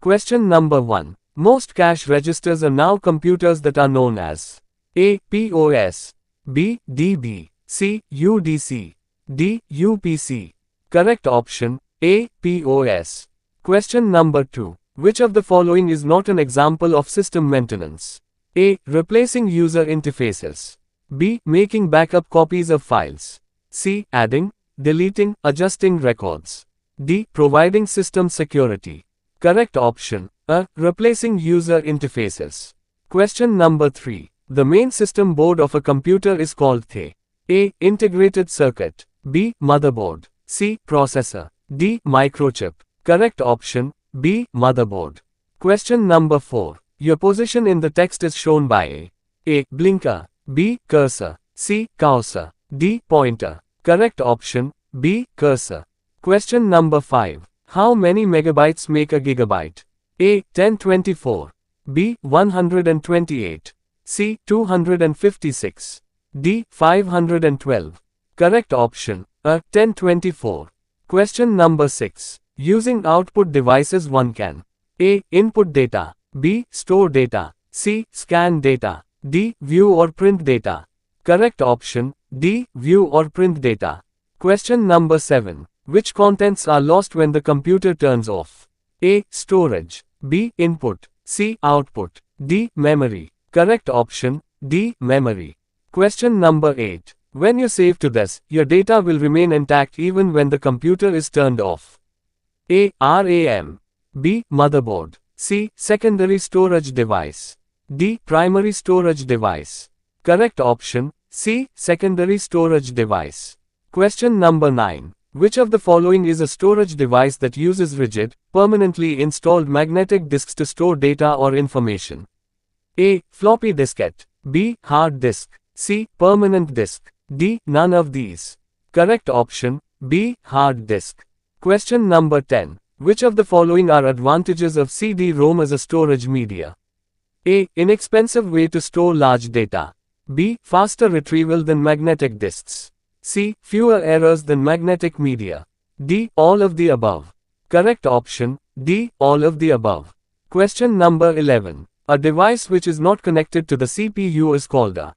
Question number 1. Most cash registers are now computers that are known as A. POS, B. DB, C. UDC, D. UPC. Correct option, A. POS. Question number 2. Which of the following is not an example of system maintenance? A. Replacing user interfaces. B. Making backup copies of files. C. Adding, deleting, adjusting records. D. Providing system security. Correct option, A. Replacing user interfaces. Question number 3. The main system board of a computer is called the A. Integrated circuit. B. Motherboard. C. Processor. D. Microchip. Correct option, B. Motherboard. Question number 4. Your position in the text is shown by A. Blinker. B. Cursor. C. Cursor. D. Pointer. Correct option, B. Cursor. Question number 5. How many megabytes make a gigabyte? A. 1024. B. 128. C. 256. D. 512. Correct option, A. 1024. Question number 6. Using output devices one can A. Input data. B. Store data. C. Scan data. D. View or print data. Correct option, D. View or print data. Question number 7. Which contents are lost when the computer turns off? A. Storage. B. Input. C. Output. D. Memory. Correct option, D. Memory. Question number 8. When you save to this, your data will remain intact even when the computer is turned off. A. RAM. B. Motherboard. C. Secondary storage device. D. Primary storage device. Correct option, C. Secondary storage device. Question number 9. Which of the following is a storage device that uses rigid, permanently installed magnetic disks to store data or information? A. Floppy diskette. B. Hard disk. C. Permanent disk. D. None of these. Correct option, B. Hard disk. Question number 10. Which of the following are advantages of CD-ROM as a storage media? A. Inexpensive way to store large data. B. Faster retrieval than magnetic disks. C. Fewer errors than magnetic media. D. All of the above. Correct option, D. All of the above. Question number 11. A device which is not connected to the CPU is called a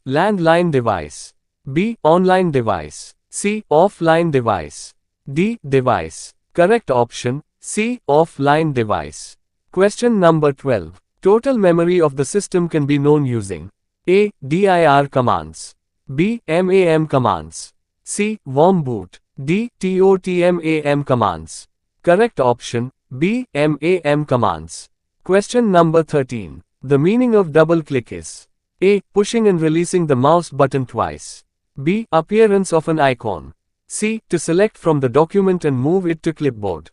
landline device. B. Online device. C. Offline device. D. Device. Correct option, C. Offline device. Question number 12. Total memory of the system can be known using A. DIR commands. B. MAM commands. C. Warm boot. D. TOTMAM commands. Correct option, B. MAM commands. Question number 13. The meaning of double click is A. Pushing and releasing the mouse button twice. B. Appearance of an icon. C. To select from the document and move it to clipboard.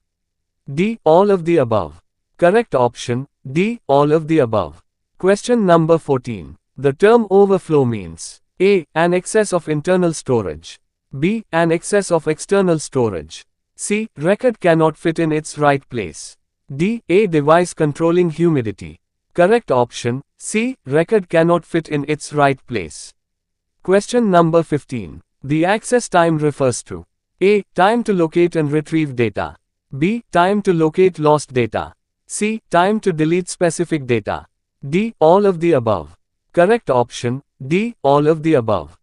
D. All of the above. Correct option, D. All of the above. Question number 14. The term overflow means A. An excess of internal storage. B. An excess of external storage. C. Record cannot fit in its right place. D. A device controlling humidity. Correct option, C. Record cannot fit in its right place. Question number 15. The access time refers to A. Time to locate and retrieve data. B. Time to locate lost data. C. Time to delete specific data. D. All of the above. Correct option, D. All of the above.